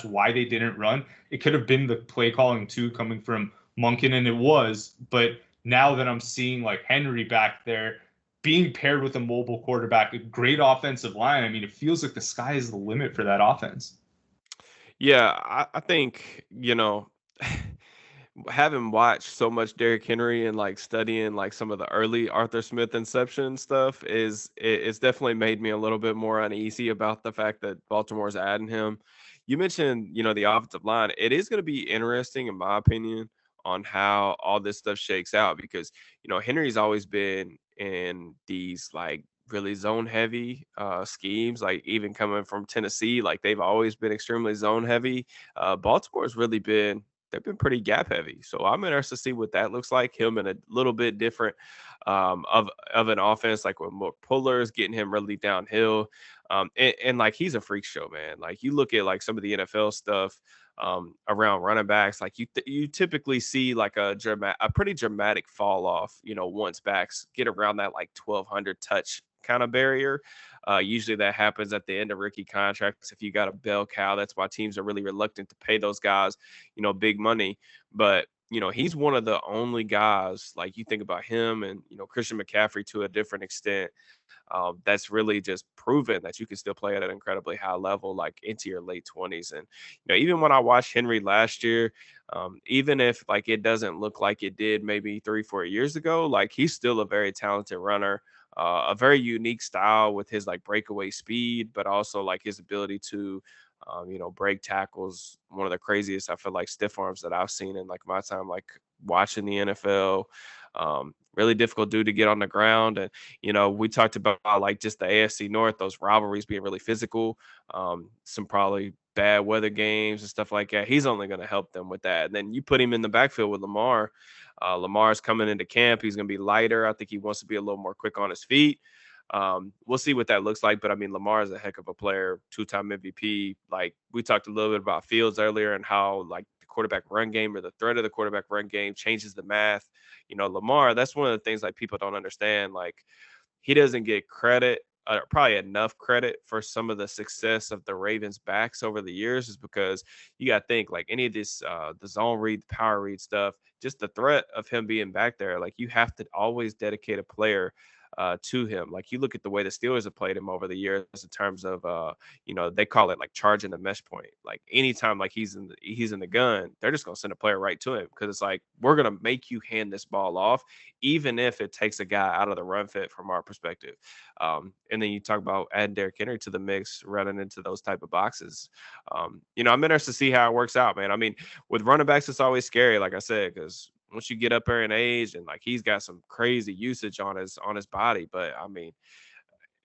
why they didn't run. It could have been the play calling too, coming from Monken, and it was. But now that I'm seeing like Henry back there being paired with a mobile quarterback, a great offensive line, I mean, it feels like the sky is the limit for that offense. Yeah, I think having watched so much Derrick Henry and like studying like some of the early Arthur Smith inception stuff it's definitely made me a little bit more uneasy about the fact that Baltimore's adding him. You mentioned, the offensive line. It is going to be interesting, in my opinion, on how all this stuff shakes out because, Henry's always been in these like really zone heavy schemes, like even coming from Tennessee, like they've always been extremely zone heavy. Baltimore's really been they've been pretty gap heavy. So I'm interested to see what that looks like. Him in a little bit different of an offense, like with more pullers, getting him really downhill. And like he's a freak show, man. Like you look at like some of the NFL stuff around running backs, like you typically see like a pretty dramatic fall off, once backs get around that like 1,200 touch kind of barrier. Usually that happens at the end of rookie contracts. If you got a bell cow, that's why teams are really reluctant to pay those guys, big money. But he's one of the only guys, like you think about him and, Christian McCaffrey to a different extent, that's really just proven that you can still play at an incredibly high level, like into your late 20s. And, even when I watched Henry last year, even if like it doesn't look like it did maybe 3, 4 years ago, like he's still a very talented runner. A very unique style with his like breakaway speed, but also like his ability to break tackles. One of the craziest, I feel like, stiff arms that I've seen in like my time, like watching the NFL. Really difficult dude to get on the ground. And, we talked about like just the AFC North, those rivalries being really physical, some probably bad weather games and stuff like that. He's only going to help them with that. And then you put him in the backfield with Lamar. Lamar's coming into camp. He's going to be lighter. I think he wants to be a little more quick on his feet. We'll see what that looks like, but I mean, Lamar is a heck of a player, 2-time MVP. Like we talked a little bit about Fields earlier and how like the quarterback run game or the threat of the quarterback run game changes the math. Lamar, that's one of the things like people don't understand. Like he doesn't get credit, probably enough credit for some of the success of the Ravens backs over the years, is because you got to think like any of this, the zone read, the power read stuff, just the threat of him being back there. Like you have to always dedicate a player to him. Like you look at the way the Steelers have played him over the years in terms of they call it like charging the mesh point. Like anytime like he's in the gun, they're just gonna send a player right to him because it's like we're gonna make you hand this ball off, even if it takes a guy out of the run fit from our perspective. And then you talk about adding Derrick Henry to the mix, running into those type of boxes. I'm interested to see how it works out, man. I mean, with running backs, it's always scary, like I said, because once you get up there in age and like he's got some crazy usage on his body. But I mean,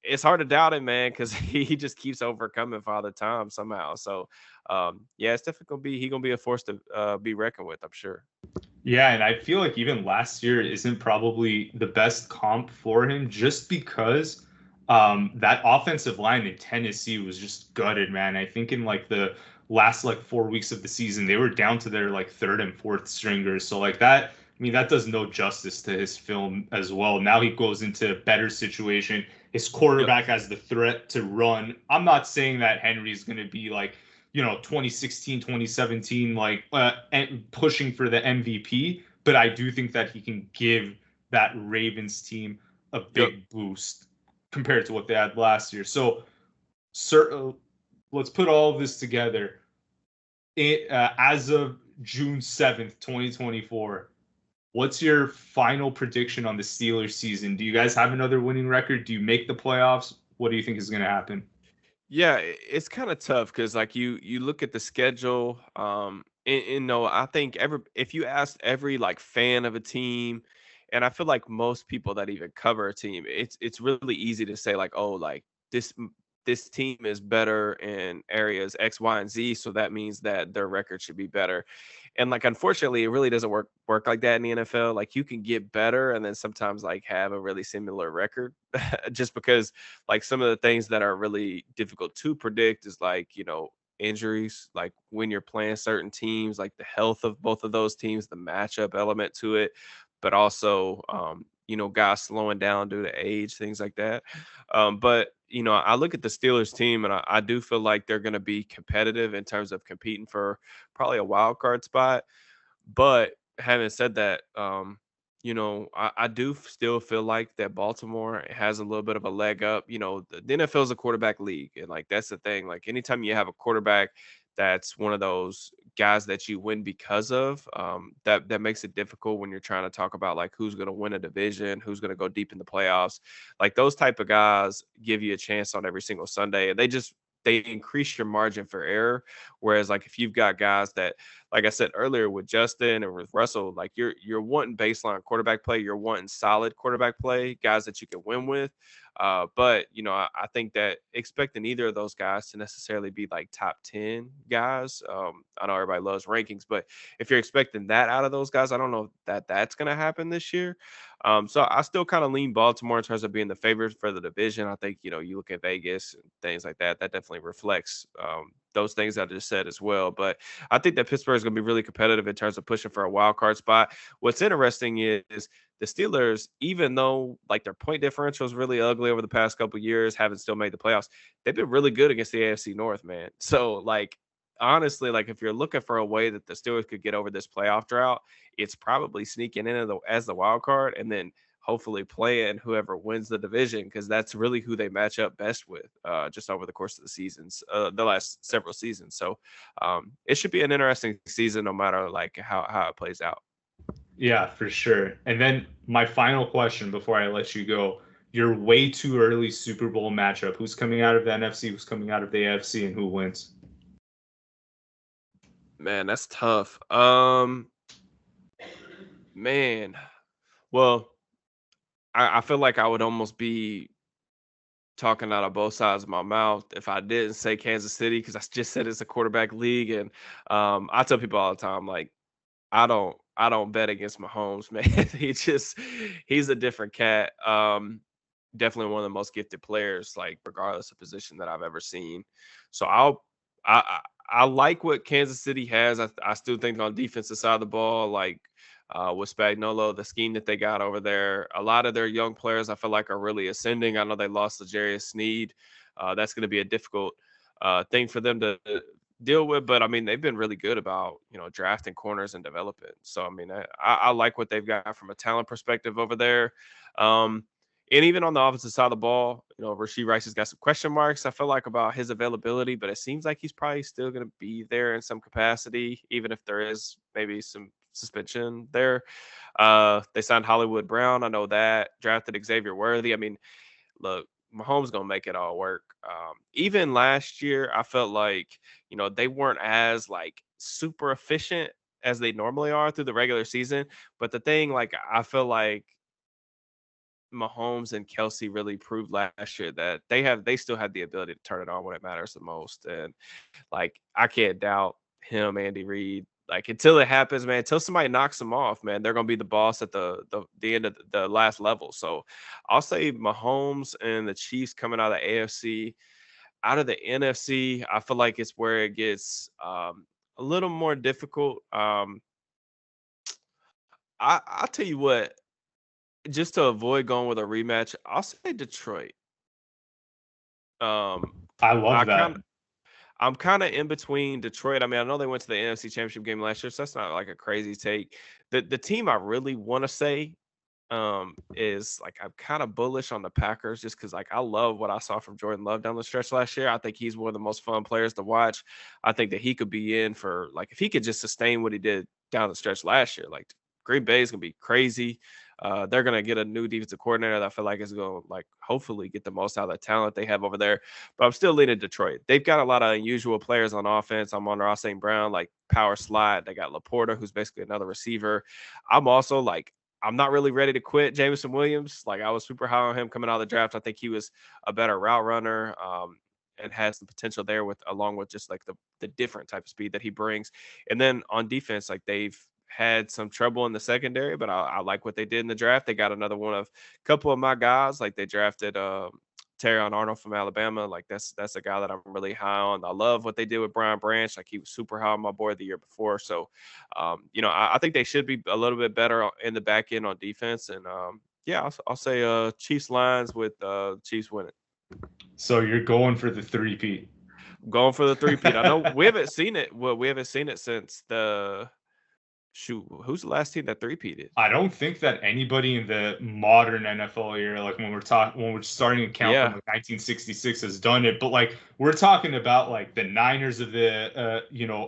it's hard to doubt him, man, because he just keeps overcoming Father Time somehow. So yeah, it's definitely gonna be a force to be reckoned with, I'm sure. Yeah, and I feel like even last year isn't probably the best comp for him just because that offensive line in Tennessee was just gutted, man. I think in like the last like 4 weeks of the season, they were down to their like third and fourth stringers. So like that, I mean, that does no justice to his film as well. Now he goes into a better situation. His Yep. quarterback has the threat to run. I'm not saying that Henry's going to be like 2016, 2017, like pushing for the MVP. But I do think that he can give that Ravens team a Yep. big boost compared to what they had last year. So, sir, let's put all of this together. As of June 7th, 2024, what's your final prediction on the Steelers season? Do you guys have another winning record? Do you make the playoffs? What do you think is going to happen? Yeah, it's kind of tough because like you look at the schedule, and no, I think if you asked every like fan of a team, and I feel like most people that even cover a team, it's really easy to say like, oh, like this team is better in areas X, Y, and Z, so that means that their record should be better. And like unfortunately, it really doesn't work like that in the NFL. Like you can get better and then sometimes like have a really similar record just because like some of the things that are really difficult to predict is like, injuries, like when you're playing certain teams, like the health of both of those teams, the matchup element to it, but also guys slowing down due to age, things like that. But I look at the Steelers team and I do feel like they're going to be competitive in terms of competing for probably a wild card spot. But having said that, I do still feel like that Baltimore has a little bit of a leg up. The NFL is a quarterback league, and like that's the thing. Like anytime you have a quarterback that's one of those guys that you win because of, that makes it difficult when you're trying to talk about like who's going to win a division, who's going to go deep in the playoffs. Like those type of guys give you a chance on every single Sunday, and they increase your margin for error. Whereas like if you've got guys that, like I said earlier with Justin and with Russell, like you're wanting baseline quarterback play, you're wanting solid quarterback play, guys that you can win with. But I think that expecting either of those guys to necessarily be like top 10 guys, I know everybody loves rankings, but if you're expecting that out of those guys, I don't know that that's going to happen this year. So I still kind of lean Baltimore in terms of being the favorite for the division. I think, you look at Vegas and things like that, that definitely reflects those things I just said as well. But I think that Pittsburgh is going to be really competitive in terms of pushing for a wild card spot. What's interesting is the Steelers, even though like their point differential is really ugly over the past couple of years, haven't still made the playoffs. They've been really good against the AFC North, man. So like honestly, like if you're looking for a way that the Steelers could get over this playoff drought, it's probably sneaking in as the wild card and then hopefully playing whoever wins the division because that's really who they match up best with just over the course of the seasons, the last several seasons. So it should be an interesting season no matter like how it plays out. Yeah, for sure. And then my final question before I let you go, your way too early Super Bowl matchup. Who's coming out of the NFC? Who's coming out of the AFC? And who wins? Man, that's tough. Man, well, I feel like I would almost be talking out of both sides of my mouth if I didn't say Kansas City because I just said it's a quarterback league, and I tell people all the time like I don't bet against Mahomes, man. He's a different cat. Definitely one of the most gifted players, like regardless of position that I've ever seen. So I like what Kansas City has. I still think on defensive side of the ball, like with Spagnuolo, the scheme that they got over there, a lot of their young players I feel like are really ascending. I know they lost L'Jarius Sneed. That's going to be a difficult thing for them to deal with, but I mean they've been really good about drafting corners and developing. So I mean I like what they've got from a talent perspective over there. And even on the opposite side of the ball, Rashee Rice has got some question marks, I feel like, about his availability, but it seems like he's probably still going to be there in some capacity, even if there is maybe some suspension there. They signed Hollywood Brown. I know that. Drafted Xavier Worthy. I mean, look, Mahomes going to make it all work. Even last year, I felt like, they weren't as like super efficient as they normally are through the regular season. But the thing, like, I feel like Mahomes and Kelsey really proved last year that they still have the ability to turn it on when it matters the most. And like I can't doubt him, Andy Reid. Like until it happens, man, until somebody knocks them off, man, they're gonna be the boss at the end of the last level. So I'll say Mahomes and the Chiefs coming out of the AFC. Out of the NFC, I feel like it's where it gets a little more difficult. I'll tell you what, just to avoid going with a rematch, I'll say Detroit. Um, I I love that. kind I'm kind of in between Detroit. I mean, I know they went to the NFC Championship game last year, so that's not like a crazy take. The team I really want to say is like I'm kind of bullish on the Packers just because like I love what I saw from Jordan Love down the stretch last year. I think he's one of the most fun players to watch. I think that he could be in for like if he could just sustain what he did down the stretch last year, like Green Bay is gonna be crazy. They're gonna get a new defensive coordinator that I feel like is gonna like hopefully get the most out of the talent they have over there. But I'm still leaning Detroit. They've got a lot of unusual players on offense. I'm on Ross St. Brown, like power slot. They got Laporta, who's basically another receiver. I'm also like I'm not really ready to quit Jameson Williams. Like I was super high on him coming out of the draft. I think he was a better route runner. And has the potential there with along with just like the different type of speed that he brings. And then on defense, like they've had some trouble in the secondary, but I like what they did in the draft. They got another one of a couple of my guys. Like they drafted Terrion Arnold from Alabama. Like that's a guy that I'm really high on. I love what they did with Brian Branch. Like he was super high on my board the year before. So, I think they should be a little bit better in the back end on defense. And yeah, I'll say Chiefs Lions with Chiefs winning. So you're going for the three-peat. Going for the three-peat. I know we haven't seen it. Well, we haven't seen it since the shoot. Who's the last team that three-peated? I don't think that anybody in the modern NFL era, like when we're starting to count from Yeah. like 1966, has done it. But like we're talking about like the Niners of the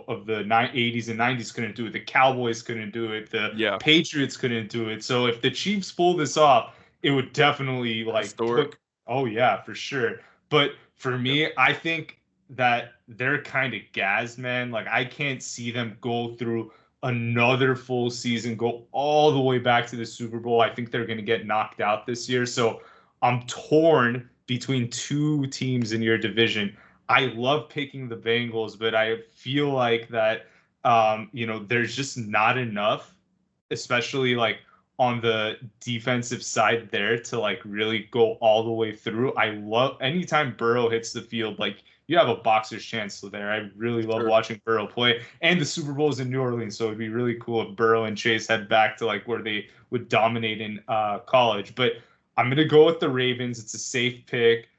of the 80s and 90s couldn't do it. The Cowboys couldn't do it. The Yeah. Patriots couldn't do it. So if the Chiefs pull this off, it would definitely like put. Historic. Oh yeah, for sure. But for Yep. me, I think that they're kind of gassed, man. Like I can't see them go through another full season, go all the way back to the Super Bowl. I think they're going to get knocked out this year. So I'm torn between two teams in your division. I love picking the Bengals, but I feel like that, there's just not enough, especially like on the defensive side there to like really go all the way through. I love anytime Burrow hits the field, like you have a boxer's chance there. I really love Sure. watching Burrow play. And the Super Bowl is in New Orleans, so it'd be really cool if Burrow and Chase head back to like where they would dominate in college. But I'm gonna go with the Ravens. It's a safe pick.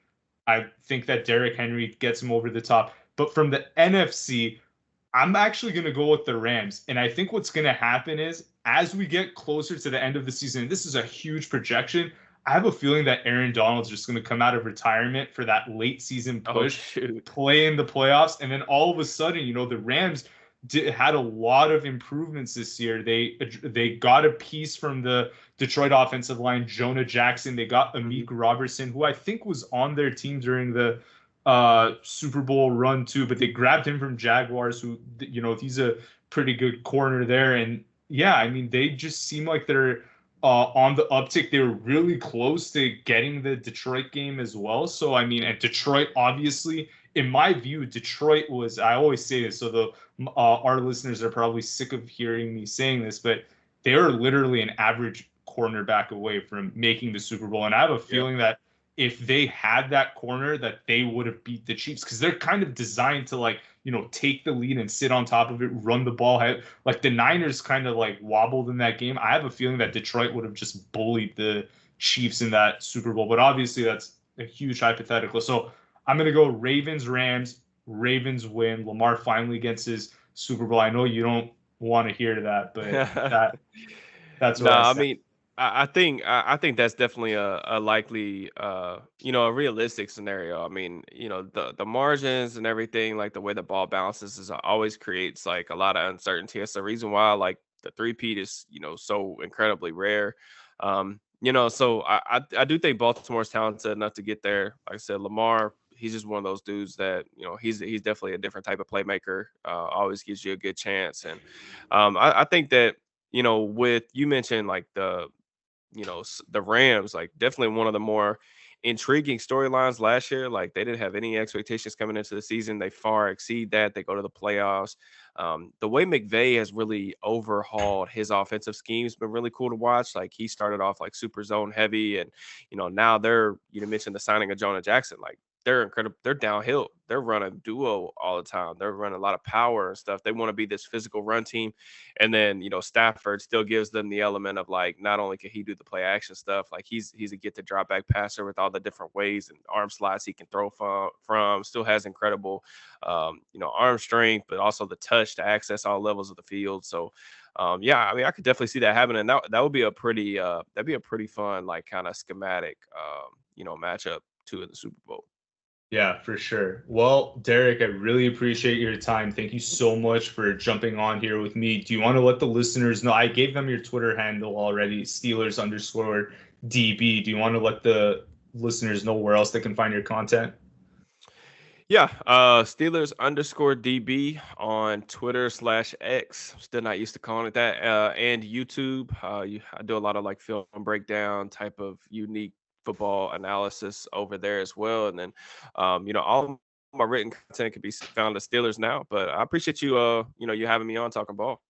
I think that Derrick Henry gets him over the top. But from the NFC, I'm actually going to go with the Rams. And I think what's going to happen is as we get closer to the end of the season, and this is a huge projection, I have a feeling that Aaron Donald's just going to come out of retirement for that late season Oh push, shoot. play in the playoffs, and then all of a sudden, the Rams had a lot of improvements this year. They got a piece from the Detroit offensive line, Jonah Jackson. They got Amik Robertson, who I think was on their team during the Super Bowl run too, but they grabbed him from Jaguars, who he's a pretty good corner there. And yeah, I mean they just seem like they're on the uptick. They were really close to getting the Detroit game as well. So I mean, and Detroit obviously, in my view, Detroit was. I always say this, so our listeners are probably sick of hearing me saying this, but they are literally an average cornerback away from making the Super Bowl. And I have a feeling that if they had that corner, that they would have beat the Chiefs, because they're kind of designed to take the lead and sit on top of it, run the ball. Like the Niners kind of like wobbled in that game. I have a feeling that Detroit would have just bullied the Chiefs in that Super Bowl, but obviously that's a huge hypothetical. So I'm going to go Ravens, Rams. Ravens win. Lamar finally gets his Super Bowl. I know you don't want to hear that, but that's No, where I I stand. mean, I think that's definitely a likely a realistic scenario. I mean, the margins and everything, like the way the ball bounces is always creates like a lot of uncertainty. That's the reason why like the three-peat is, so incredibly rare. So I do think Baltimore's talented enough to get there. Like I said, Lamar, he's just one of those dudes that, he's definitely a different type of playmaker. Always gives you a good chance. And I think that, with you mentioned like the Rams, like definitely one of the more intriguing storylines last year. Like they didn't have any expectations coming into the season. They far exceed that. They go to the playoffs. The way McVay has really overhauled his offensive scheme has been really cool to watch. Like he started off like super zone heavy, and now they're mentioned the signing of Jonah Jackson. Like they're incredible. They're downhill. They're running duo all the time. They're running a lot of power and stuff. They want to be this physical run team. And then, Stafford still gives them the element of like, not only can he do the play action stuff, like he's a get to drop back passer with all the different ways and arm slots he can throw from still has incredible, arm strength, but also the touch to access all levels of the field. So, yeah, I mean, I could definitely see that happening. That would be a pretty, that'd be a pretty fun, like kind of schematic, matchup too in the Super Bowl. Yeah, for sure. Well, Derek, I really appreciate your time. Thank you so much for jumping on here with me. Do you want to let the listeners know? I gave them your Twitter handle already, Steelers_DB. Do you want to let the listeners know where else they can find your content? Yeah, Steelers_DB on Twitter/X. Still not used to calling it that. And YouTube. I do a lot of like film breakdown type of unique football analysis over there as well. And then, all my written content can be found at Steelers Now. But I appreciate you, you having me on talking ball.